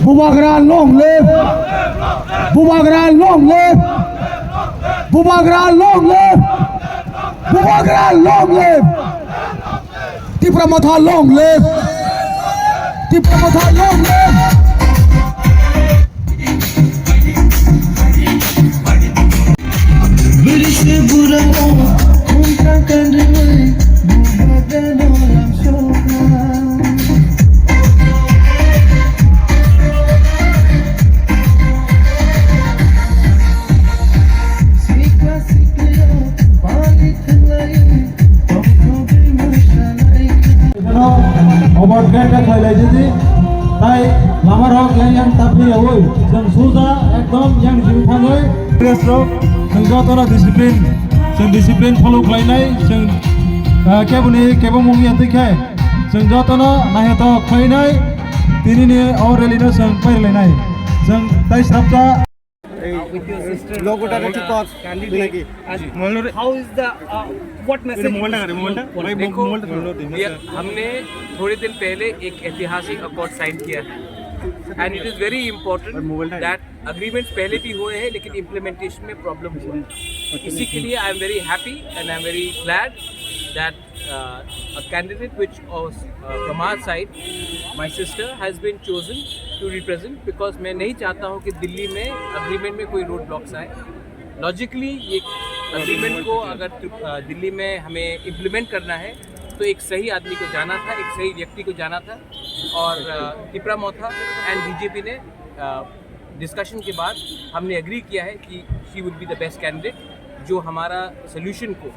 Bubagran, long live! Bubagran, long live! Bubagran, long live! Bubagran, long live! Tipramotha, long live! Tipramotha, long live! Obat kerja kali jadi, tay lamar hok yang tapi awal, yang susah, ekdom yang diupangai, resro, senjata disiplin follow kali nai, kebun mumi antik hai, senjata nahi to kali nai, tini ni और रेलिनो संग पर लेनाई, संग tay sabta. With your sister, Logo ta ठीक कौन? candidate. How is the what message? देखो, हमने थोड़े दिन पहले एक ऐतिहासिक अकॉर्ड साइन किया है and it is very important that agreements पहले भी हुए हैं लेकिन इम्प्लीमेंटेशन में प्रॉब्लम हुआ है। इसी के लिए I am very happy and I am very glad that a candidate which was from our side, my sister has been chosen to represent because मैं नहीं चाहता हूँ कि दिल्ली में अग्रीमेंट में कोई रोड ब्लॉक्स आए। लॉजिकली ये अग्रीमेंट को अगर दिल्ली में हमें इम्प्लीमेंट करना है तो एक सही आदमी को जाना था, एक सही व्यक्ति को जाना था और तिपरामोथा एंड बीजेपी ने डिस्कशन के बाद हमने एग्री किया है कि she would be the best candidate जो हमारा सोल्यूशन को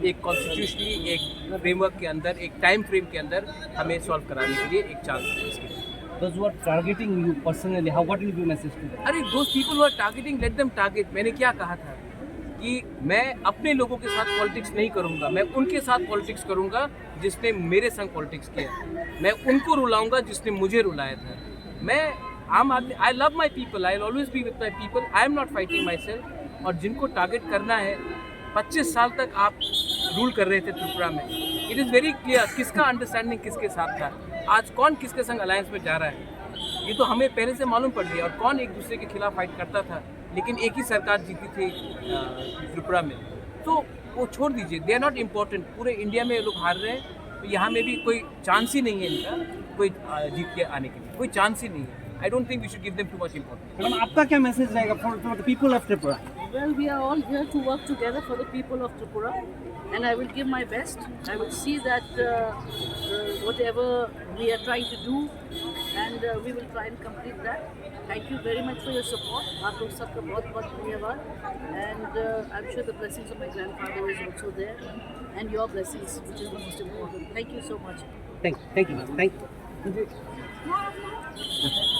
एक कॉन्स्टिट्यूशनली एक फ्रेमवर्क के अंदर एक टाइम फ्रेम के अंदर हमें सॉल्व कराने के लिए एक चांस है इसके। those who are targeting you personally, what will be your message to them? अरे those people who are targeting, let them target. मैंने क्या कहा था कि मैं अपने लोगों के साथ पॉलिटिक्स नहीं करूंगा, मैं उनके साथ पॉलिटिक्स करूंगा जिसने मेरे संग पॉलिटिक्स किया। मैं उनको रुलाऊंगा जिसने मुझे रुलाया था। मैं आम आदमी, I love my people, I will always be with my people, I am not fighting my self. और जिनको टारगेट करना है, 25 साल तक आप रूल कर रहे थे त्रिपुरा में, इट इज़ वेरी क्लियर किसका अंडरस्टैंडिंग किसके साथ था, आज कौन किसके संग अलायंस में जा रहा है, ये तो हमें पहले से मालूम पड़ गया। और कौन एक दूसरे के खिलाफ फाइट करता था, लेकिन एक ही सरकार जीती थी त्रिपुरा में। तो वो छोड़ दीजिए, दे आर नॉट इम्पोर्टेंट। पूरे इंडिया में लोग हार रहे हैं, तो यहाँ में भी कोई चांस ही नहीं है इनका कोई जीत के आने के लिए, कोई चांस ही नहीं है। I don't think we should give them too much importance. Madam, आपका क्या मैसेज रहेगा for the people of Tripura? Well, we are all here to work together for the people of Tripura, and I will give my best. I will see that whatever we are trying to do, and we will try and complete that. Thank you very much for your support. आप लोग सबका बहुत बहुत धन्यवाद, and I'm sure the blessings of my grandfather is also there, and your blessings, which is the most important. Thank you so much. Thank you.